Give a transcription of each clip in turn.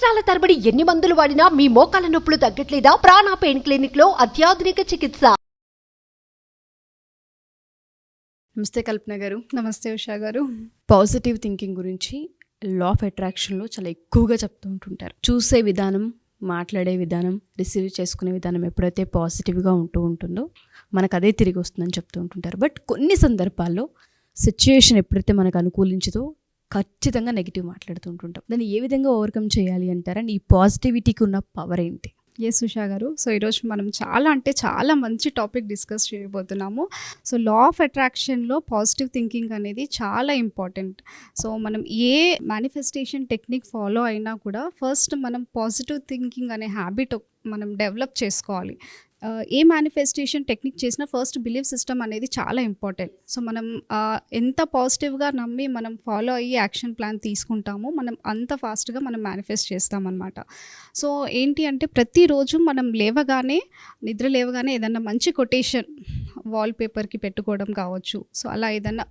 సంవత్సరాల తరబడి ఎన్ని మందులు వాడినా మీ మోకాల నొప్పులు తగ్గట్లేదా? ప్రాణ పెయిన్ క్లినిక్ లో అత్యాధునిక చికిత్స. నమస్తే కల్పన గారు. నమస్తే ఉషా గారు. పాజిటివ్ థింకింగ్ గురించి లా ఆఫ్ అట్రాక్షన్లో చాలా ఎక్కువగా చెప్తూ ఉంటుంటారు. చూసే విధానం, మాట్లాడే విధానం, రిసీవ్ చేసుకునే విధానం ఎప్పుడైతే పాజిటివ్గా ఉంటుందో మనకు అదే తిరిగి వస్తుందని చెప్తూ ఉంటుంటారు. బట్ కొన్ని సందర్భాల్లో సిచ్యుయేషన్ ఎప్పుడైతే మనకు అనుకూలించదో ఖచ్చితంగా నెగిటివ్ మాట్లాడుతూ ఉంటుంటాం. దాన్ని ఏ విధంగా ఓవర్కమ్ చేయాలి అంటారా? ఈ పాజిటివిటీకి ఉన్న పవర్ ఏంటి? ఎస్ ఉషా గారు. సో ఈరోజు మనం చాలా మంచి టాపిక్ డిస్కస్ చేయబోతున్నాము. సో లా ఆఫ్ అట్రాక్షన్లో పాజిటివ్ థింకింగ్ అనేది చాలా ఇంపార్టెంట్. సో మనం ఏ మేనిఫెస్టేషన్ టెక్నిక్ ఫాలో అయినా కూడా ఫస్ట్ మనం పాజిటివ్ థింకింగ్ అనే హ్యాబిట్ మనం డెవలప్ చేసుకోవాలి. ఏ మేనిఫెస్టేషన్ టెక్నిక్ చేసినా ఫస్ట్ బిలీఫ్ సిస్టమ్ అనేది చాలా ఇంపార్టెంట్. సో మనం ఎంత పాజిటివ్గా నమ్మి మనం ఫాలో అయ్యి యాక్షన్ ప్లాన్ తీసుకుంటామో మనం అంత ఫాస్ట్గా మనం మేనిఫెస్ట్ చేస్తామన్నమాట. సో ఏంటి అంటే ప్రతిరోజు మనం నిద్ర లేవగానే ఏదన్నా మంచి కొటేషన్ వాల్ పేపర్కి పెట్టుకోవడం కావచ్చు. సో అలా ఏదన్నా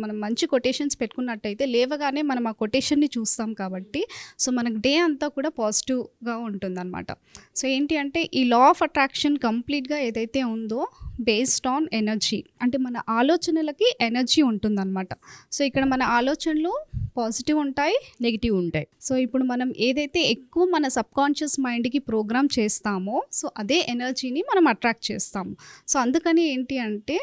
మనం మంచి కొటేషన్స్ పెట్టుకున్నట్టయితే లేవగానే మనం ఆ కొటేషన్ని చూస్తాం కాబట్టి సో మనకు డే అంతా కూడా పాజిటివ్గా ఉంటుందన్నమాట. సో ఏంటి అంటే ఈ లా ఆఫ్ అట్రాక్షన్ కంప్లీట్గా ఏదైతే ఉందో బేస్డ్ ఆన్ ఎనర్జీ, అంటే మన ఆలోచనలకి ఎనర్జీ ఉంటుందన్నమాట. సో ఇక్కడ మన ఆలోచనలు పాజిటివ్ ఉంటాయి, నెగిటివ్ ఉంటాయి. సో ఇప్పుడు మనం ఏదైతే ఎక్కువ మన సబ్కాన్షియస్ మైండ్కి ప్రోగ్రామ్ చేస్తామో సో అదే ఎనర్జీని మనం అట్రాక్ట్ చేస్తాము. సో అందుకని ఏంటి అంటే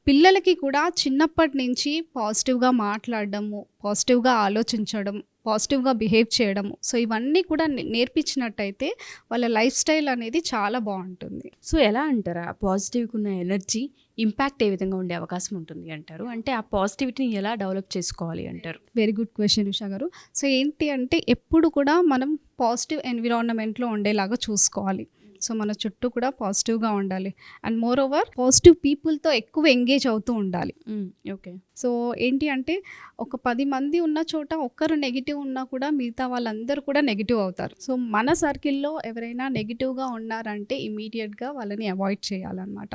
పిల్లలకి కూడా చిన్నప్పటి నుంచి పాజిటివ్గా మాట్లాడడము, పాజిటివ్గా ఆలోచించడం, పాజిటివ్గా బిహేవ్ చేయడము, సో ఇవన్నీ కూడా నేర్పించినట్టయితే వాళ్ళ లైఫ్ స్టైల్ అనేది చాలా బాగుంటుంది. సో ఎలా అంటారా పాజిటివ్కి ఉన్న ఎనర్జీ ఇంపాక్ట్ ఏ విధంగా ఉండే అవకాశం ఉంటుంది అంటారు? అంటే ఆ పాజిటివిటీని ఎలా డెవలప్ చేసుకోవాలి అంటారు? వెరీ గుడ్ క్వశ్చన్ ఉషా గారు. సో ఏంటి అంటే ఎప్పుడు కూడా మనం పాజిటివ్ ఎన్విరాన్మెంట్లో ఉండేలాగా చూసుకోవాలి. సో మన చుట్టూ కూడా పాజిటివ్గా ఉండాలి అండ్ మోర్ ఓవర్ పాజిటివ్ పీపుల్తో ఎక్కువ ఎంగేజ్ అవుతూ ఉండాలి. ఓకే. సో ఏంటి అంటే ఒక 10 మంది ఉన్న చోట ఒక్కరు నెగిటివ్ ఉన్నా కూడా మిగతా వాళ్ళందరూ కూడా నెగిటివ్ అవుతారు. సో మన సర్కిల్లో ఎవరైనా నెగిటివ్గా ఉన్నారంటే ఇమీడియట్గా వాళ్ళని అవాయిడ్ చేయాలన్నమాట.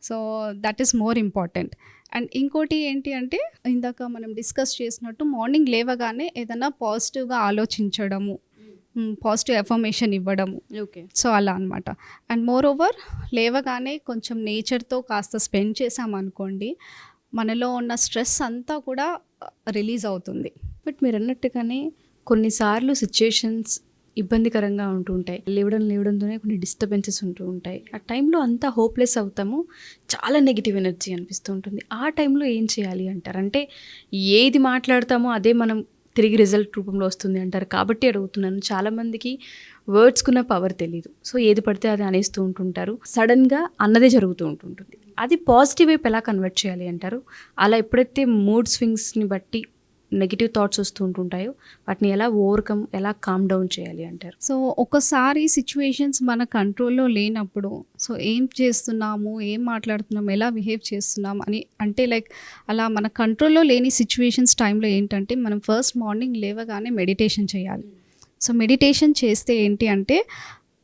So that is more important. And ఇంకోటి ఏంటి అంటే ఇందాక మనం డిస్కస్ చేసినట్టు మార్నింగ్ లేవగానే ఏదైనా పాజిటివ్గా ఆలోచించడము, పాజిటివ్ ఎఫర్మేషన్ ఇవ్వడము. ఓకే. సో అలా అనమాట. అండ్ మోర్ ఓవర్ లేవగానే కొంచెం నేచర్తో కాస్త స్పెండ్ చేసామనుకోండి మనలో ఉన్న స్ట్రెస్ అంతా కూడా రిలీజ్ అవుతుంది. బట్ మీరు అన్నట్టుగానే కొన్నిసార్లు సిచ్యుయేషన్స్ ఇబ్బందికరంగా ఉంటూ ఉంటాయి. లేవడంతోనే కొన్ని డిస్టర్బెన్సెస్ ఉంటూ ఉంటాయి. ఆ టైంలో అంతా హోప్లెస్ అవుతాము, చాలా నెగిటివ్ ఎనర్జీ అనిపిస్తూ ఉంటుంది. ఆ టైంలో ఏం చేయాలి అంటారు? అంటే ఏది మాట్లాడతామో అదే మనం తిరిగి రిజల్ట్ రూపంలో వస్తుంది అంటారు కాబట్టి అడుగుతున్నాను. చాలామందికి వర్డ్స్కున్న పవర్ తెలీదు. సో ఏది పడితే అది అనేస్తూ ఉంటుంటారు, సడన్గా అన్నదే జరుగుతూ ఉంటుంటుంది. అది పాజిటివ్ వైపు ఎలా కన్వర్ట్ చేయాలి అంటారు? అలా ఎప్పుడైతే మూడ్ స్వింగ్స్ని బట్టి నెగిటివ్ థాట్స్ వస్తూ ఉంటుంటాయో వాటిని ఎలా కామ్ డౌన్ చేయాలి అంటారు? సో ఒకసారి సిచ్యువేషన్స్ మన కంట్రోల్లో లేనప్పుడు సో ఏం చేస్తున్నాము, ఏం మాట్లాడుతున్నాము, ఎలా బిహేవ్ చేస్తున్నాం అని అంటే అలా మన కంట్రోల్లో లేని సిచ్యువేషన్స్ టైంలో ఏంటంటే మనం ఫస్ట్ మార్నింగ్ లేవగానే మెడిటేషన్ చేయాలి. సో మెడిటేషన్ చేస్తే ఏంటి అంటే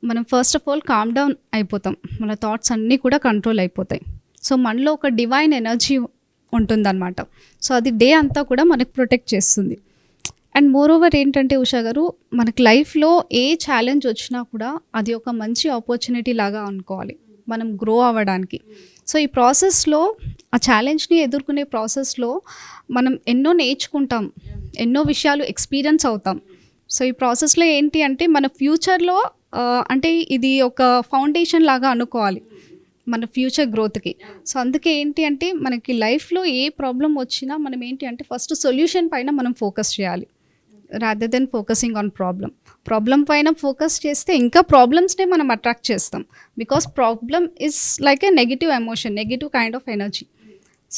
మనం first of all calm down అయిపోతాం, మన థాట్స్ అన్నీ కూడా కంట్రోల్ అయిపోతాయి. సో మనలో ఒక డివైన్ ఎనర్జీ ఉంటుందన్నమాట. సో అది డే అంతా కూడా మనకు ప్రొటెక్ట్ చేస్తుంది. అండ్ మోర్ ఓవర్ ఏంటంటే ఉషా గారు మనకి లైఫ్లో ఏ ఛాలెంజ్ వచ్చినా కూడా అది ఒక మంచి ఆపర్చునిటీ లాగా అనుకోవాలి మనం గ్రో అవ్వడానికి. సో ఈ ప్రాసెస్లో ఆ ఛాలెంజ్ని ఎదుర్కొనే ప్రాసెస్లో మనం ఎన్నో నేర్చుకుంటాం, ఎన్నో విషయాలు ఎక్స్పీరియన్స్ అవుతాం. సో ఈ ప్రాసెస్లో ఏంటి అంటే మన ఫ్యూచర్లో అంటే ఇది ఒక ఫౌండేషన్ లాగా అనుకోవాలి మన ఫ్యూచర్ గ్రోత్కి. సో అందుకే ఏంటి అంటే మనకి లైఫ్లో ఏ ప్రాబ్లం వచ్చినా మనం ఏంటి అంటే ఫస్ట్ సొల్యూషన్ పైన మనం ఫోకస్ చేయాలి rather than focusing on problem పైన ఫోకస్ చేస్తే ఇంకా ప్రాబ్లమ్స్నే మనం అట్రాక్ట్ చేస్తాం. Because problem is like A negative emotion, negative kind of energy.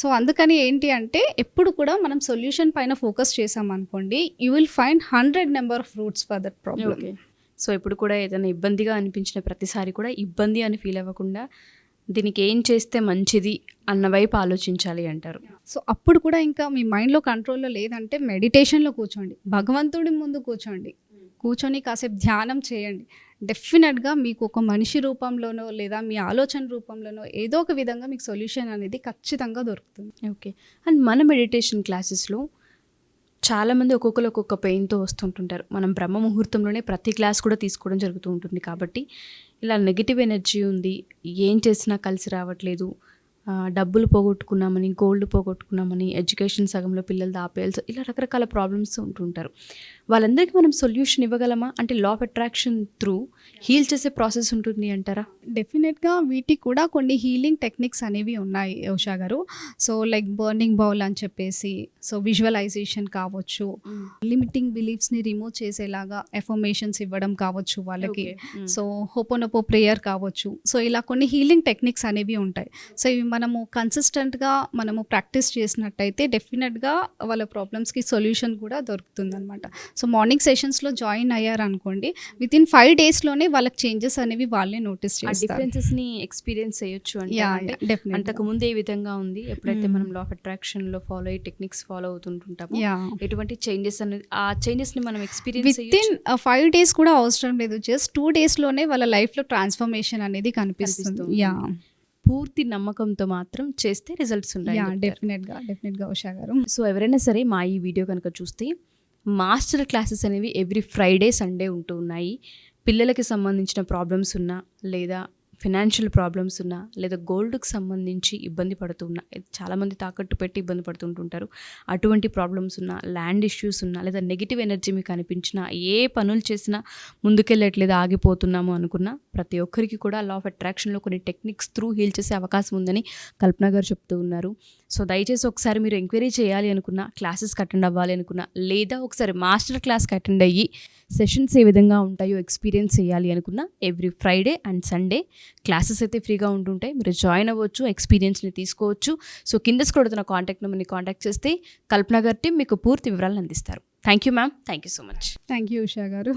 So అందుకని ఏంటి అంటే ఎప్పుడు కూడా మనం సొల్యూషన్ పైన ఫోకస్ చేసామనుకోండి you will find 100 number of roots for that problem. Okay. So ఇప్పుడు కూడా ఏదైనా ఇబ్బందిగా అనిపించిన ప్రతిసారి కూడా ఇబ్బంది అని ఫీల్ అవ్వకుండా దీనికి ఏం చేస్తే మంచిది అన్న వైపు ఆలోచించాలి అంటారు. సో అప్పుడు కూడా ఇంకా మీ మైండ్లో కంట్రోల్లో లేదంటే మెడిటేషన్లో కూర్చోండి, భగవంతుడి ముందు కూర్చొని కాసేపు ధ్యానం చేయండి. డెఫినెట్గా మీకు ఒక మనిషి రూపంలోనో లేదా మీ ఆలోచన రూపంలోనో ఏదో ఒక విధంగా మీకు సొల్యూషన్ అనేది ఖచ్చితంగా దొరుకుతుంది. ఓకే. అండ్ మన మెడిటేషన్ క్లాసెస్లో చాలామంది ఒక్కొక్కరు ఒక్కొక్క పెయిన్తో వస్తుంటుంటారు. మనం బ్రహ్మ ముహూర్తంలోనే ప్రతి క్లాస్ కూడా తీసుకోవడం జరుగుతూ ఉంటుంది. కాబట్టి ఇలా నెగిటివ్ ఎనర్జీ ఉంది, ఏం చేసినా కలిసి రావట్లేదు, డబ్బులు పోగొట్టుకున్నామని, గోల్డ్ పోగొట్టుకున్నామని, ఎడ్యుకేషన్ సగంలో పిల్లలు ఆపేయాల్సి, ఇలా రకరకాల ప్రాబ్లమ్స్ ఉంటుంటారు. వాళ్ళందరికీ మనం సొల్యూషన్ ఇవ్వగలమా? అంటే law of attraction through heal చేసే ప్రాసెస్ ఉంటుంది అంటారా? డెఫినెట్గా వీటికి కూడా కొన్ని హీలింగ్ టెక్నిక్స్ అనేవి ఉన్నాయి ఉషా గారు. సో లైక్ బర్నింగ్ బౌల్ అని చెప్పేసి, సో విజువలైజేషన్ కావచ్చు, లిమిటింగ్ బిలీఫ్స్ని రిమూవ్ చేసేలాగా ఎఫర్మేషన్స్ ఇవ్వడం కావచ్చు వాళ్ళకి, సో హోపోనోపో ప్రేయర్ కావచ్చు. సో ఇలా కొన్ని హీలింగ్ టెక్నిక్స్ అనేవి ఉంటాయి. సో ఇవి మనము కన్సిస్టెంట్గా మనము ప్రాక్టీస్ చేసినట్టయితే డెఫినెట్గా వాళ్ళ ప్రాబ్లమ్స్కి సొల్యూషన్ కూడా దొరుకుతుంది అనమాట. సో మార్నింగ్ సెషన్స్లో జాయిన్ అయ్యారనుకోండి, వితిన్ 5 daysలోనే వాళ్ళకి చేంజెస్ అనేవి వాళ్ళే నోటీస్ చేస్తారు. డిఫరెన్సెస్ని ఎక్స్పీరియన్స్ చేయొచ్చు అంటే డెఫినెట్గా. అంతకు ముందు ఏ విధంగా ఉంది, ఎప్పుడైతే మనం లా ఆఫ్ అట్రాక్షన్లో ఫాలో అయ్యే టెక్నిక్స్ ఫాలో అవుతుంటుంటామో ఎటువంటి చేంజెస్ అనేది, ఆ చేంజెస్ని మనం ఎక్స్పీరియన్స్ వితిన్ 5 days కూడా అవసరం లేదు, జస్ట్ 2 daysలోనే వాళ్ళ లైఫ్లో ట్రాన్స్ఫర్మేషన్ అనేది కనిపిస్తుంది. పూర్తి నమ్మకంతో మాత్రం చేస్తే రిజల్ట్స్ ఉంటాయి. డెఫినెట్గా ఉషా గారు. సో ఎవరైనా సరే మా ఈ వీడియో కనుక చూస్తే మాస్టర్ క్లాసెస్ అనేవి ఎవ్రీ ఫ్రైడే సండే ఉంటూ ఉన్నాయి. పిల్లలకి సంబంధించిన ప్రాబ్లమ్స్ ఉన్నా, లేదా ఫినాన్షియల్ ప్రాబ్లమ్స్ ఉన్నా, లేదా గోల్డ్కి సంబంధించి ఇబ్బంది పడుతున్నా, చాలామంది తాకట్టు పెట్టి ఇబ్బంది పడుతుంటుంటారు, అటువంటి ప్రాబ్లమ్స్ ఉన్నా, ల్యాండ్ ఇష్యూస్ ఉన్నా, లేదా నెగిటివ్ ఎనర్జీ మీకు అనిపించినా, ఏ పనులు చేసినా ముందుకెళ్ళట్లేదు, ఆగిపోతున్నాము అనుకున్నా, ప్రతి ఒక్కరికి కూడా లా ఆఫ్ అట్రాక్షన్లో కొన్ని టెక్నిక్స్ త్రూ హీల్ చేసే అవకాశం ఉందని కల్పన గారు చెప్తూ ఉన్నారు. సో దయచేసి ఒకసారి మీరు ఎంక్వైరీ చేయాలి అనుకున్నా, క్లాసెస్కి అటెండ్ అవ్వాలి అనుకున్నా, లేదా ఒకసారి మాస్టర్ క్లాస్కి అటెండ్ అయ్యి సెషన్స్ ఏ విధంగా ఉంటాయో ఎక్స్పీరియన్స్ చేయాలి అనుకున్నా, every Friday and Sunday classes అయితే ఫ్రీగా ఉంటుంటాయి. మీరు జాయిన్ అవ్వచ్చు, ఎక్స్పీరియన్స్ని తీసుకోవచ్చు. సో కింద స్క్రోల్ అవుతున్న కాంటాక్ట్ నెంబర్ని కాంటాక్ట్ చేస్తే కల్పన గారి టీం మీకు పూర్తి వివరాలను అందిస్తారు. Thank you ma'am, thank you so much. Thank you Usha గారు.